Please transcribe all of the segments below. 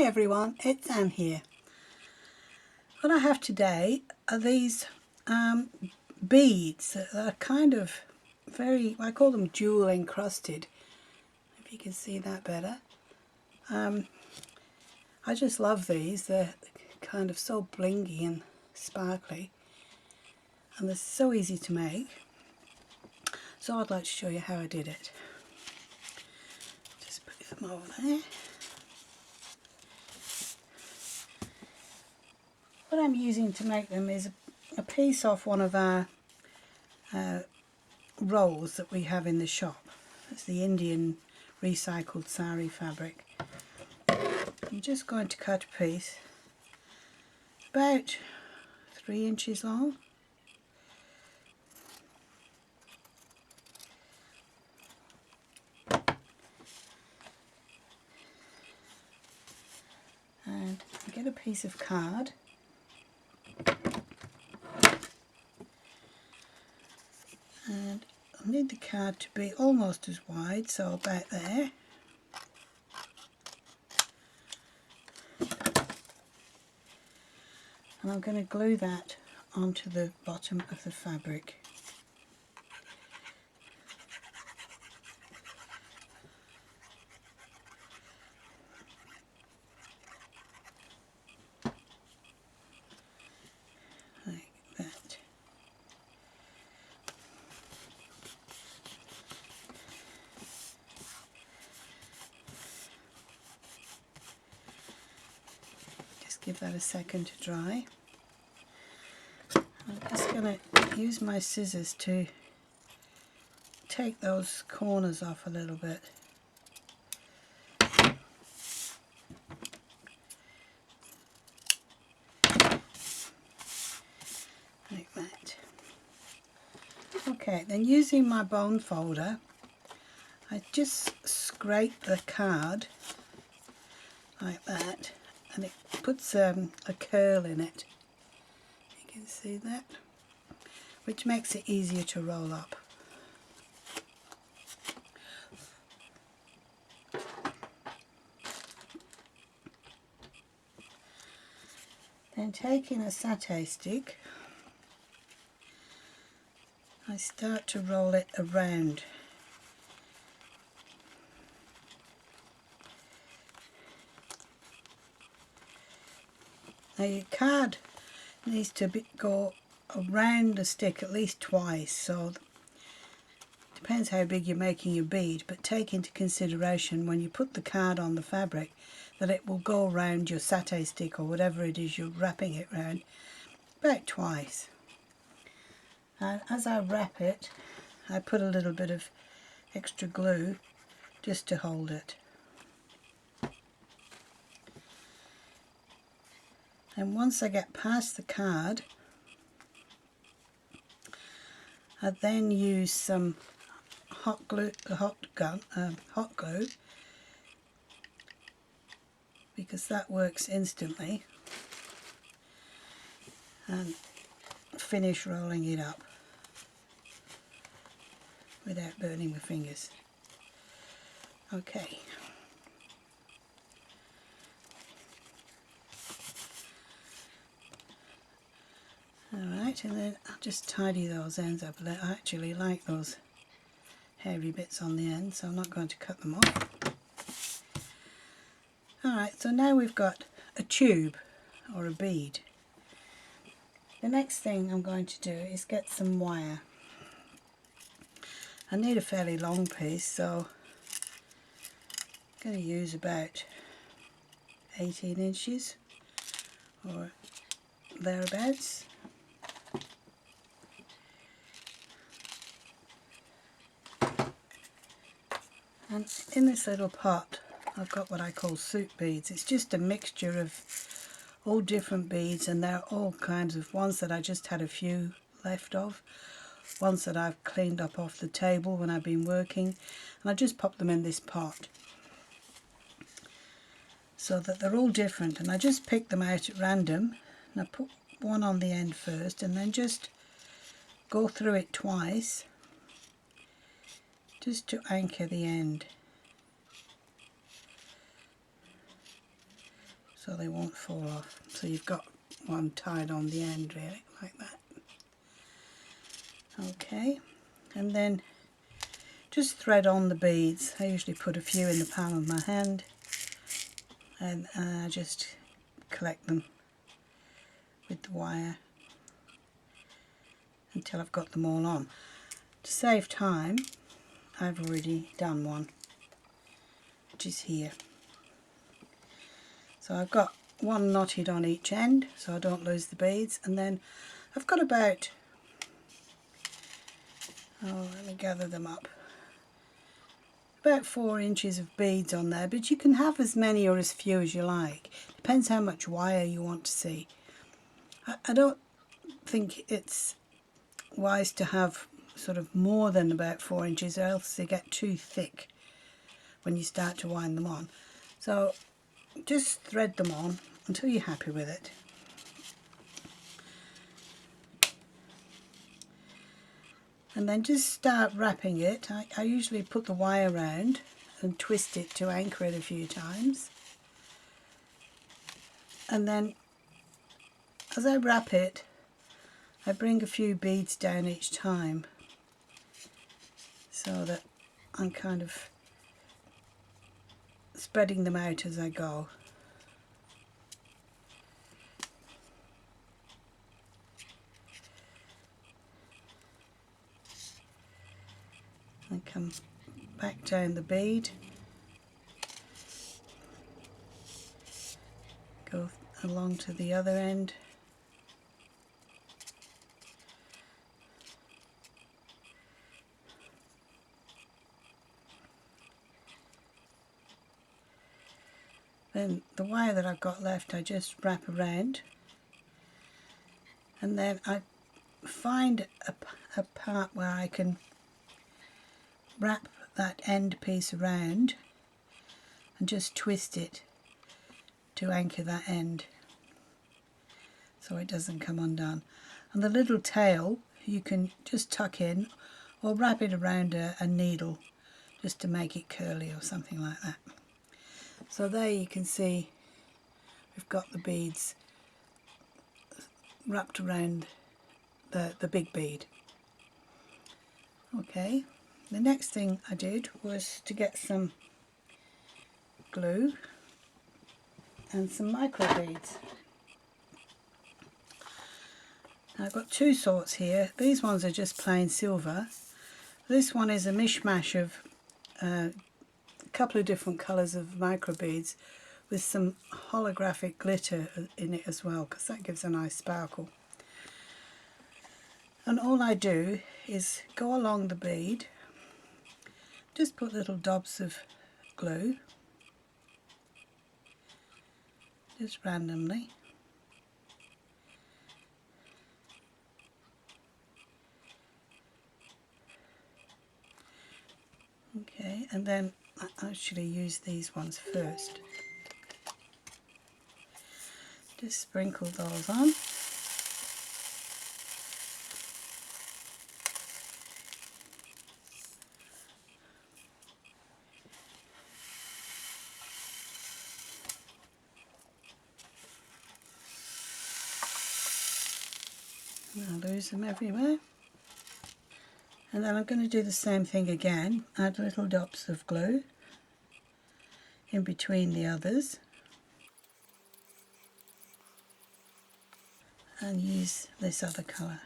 everyone, it's Anne here. What I have today are these beads that are kind of I call them jewel encrusted, if you can see that better. I just love these. They're kind of so blingy and sparkly, and they're so easy to make. So I'd like to show you how I did it. Just put them over there. What I'm using to make them is a piece off one of our rolls that we have in the shop. It's the Indian recycled sari fabric. I'm just going to cut a piece about 3 inches long. And get a piece of card. And I need the card to be almost as wide, so about there. And I'm going to glue that onto the bottom of the fabric. Like that. Just give that a second to dry. I'm just going to use my scissors to take those corners off a little bit. Like that. Okay, then using my bone folder, I just scrape the card like that, and it puts a curl in it. You can see that, which makes it easier to roll up. Then taking a satay stick, I start to roll it around. Now your card needs to go around the stick at least twice, so it depends how big you're making your bead, but take into consideration when you put the card on the fabric that it will go around your satay stick or whatever it is you're wrapping it around about twice. And as I wrap it, I put a little bit of extra glue just to hold it. And once I get past the card, I then use some hot glue, because that works instantly, and finish rolling it up without burning my fingers. Okay. Alright, and then I'll just tidy those ends up. I actually like those hairy bits on the end, so I'm not going to cut them off. Alright, so now we've got a tube or a bead. The next thing I'm going to do is get some wire. I need a fairly long piece, so I'm going to use about 18 inches or thereabouts. And in this little pot I've got what I call soup beads. It's just a mixture of all different beads, and they're all kinds of ones that I just had a few left of, ones that I've cleaned up off the table when I've been working, and I just pop them in this pot so that they're all different. And I just pick them out at random, and I put one on the end first and then just go through it twice just to anchor the end. so they won't fall off. So you've got one tied on the end really, like that. Okay, and then just thread on the beads. I usually put a few in the palm of my hand, and I just collect them with the wire until I've got them all on. To save time, I've already done one, which is here. So I've got one knotted on each end so I don't lose the beads, and then I've got about, let me gather them up, about 4 inches of beads on there, but you can have as many or as few as you like. Depends how much wire you want to see. I don't think it's wise to have sort of more than about 4 inches, or else they get too thick when you start to wind them on. So just thread them on until you're happy with it. And then just start wrapping it. I usually put the wire around and twist it to anchor it a few times. And then as I wrap it, I bring a few beads down each time so that I'm kind of spreading them out as I go. I come back down the bead, go along to the other end, then the wire that I've got left I just wrap around, and then I find a part where I can wrap that end piece around and just twist it to anchor that end so it doesn't come undone. And the little tail you can just tuck in or wrap it around a needle just to make it curly or something like that. So there you can see we've got the beads wrapped around the big bead. Okay, the next thing I did was to get some glue and some micro beads. I've got two sorts here. These ones are just plain silver. This one is a mishmash of a couple of different colours of micro beads with some holographic glitter in it as well, because that gives a nice sparkle. And all I do is go along the bead, just put little dobs of glue, just randomly. Okay, and then I actually use these ones first. Just sprinkle those on. And I lose them everywhere. And then I'm going to do the same thing again, add little dots of glue in between the others, and use this other colour.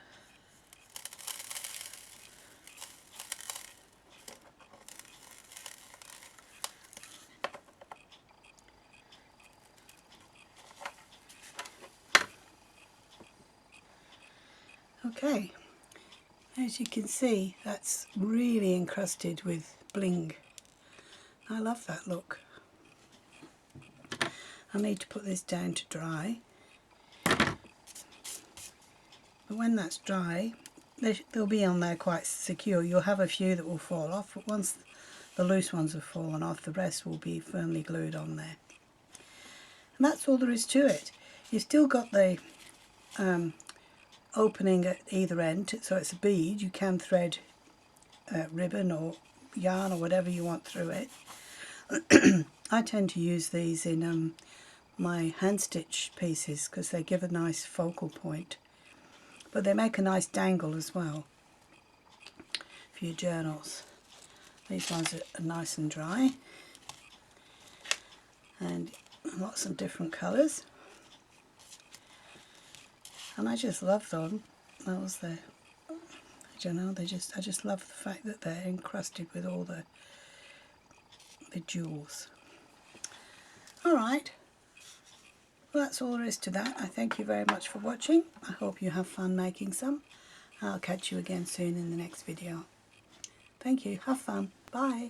Okay, as you can see, that's really encrusted with bling. I love that look. I need to put this down to dry, but when that's dry they'll be on there quite secure. You'll have a few that will fall off, but once the loose ones have fallen off, the rest will be firmly glued on there. And that's all there is to it. You've still got the opening at either end, so it's a bead. You can thread ribbon or yarn or whatever you want through it. I tend to use these in my hand stitch pieces because they give a nice focal point, but they make a nice dangle as well for your journals. These ones are nice and dry and lots of different colours, and I just love them. Those there, I don't know, I just love the fact that they're encrusted with all the jewels. Alright, well, that's all there is to that. I thank you very much for watching. I hope you have fun making some. I'll catch you again soon in the next video. Thank you, have fun, bye.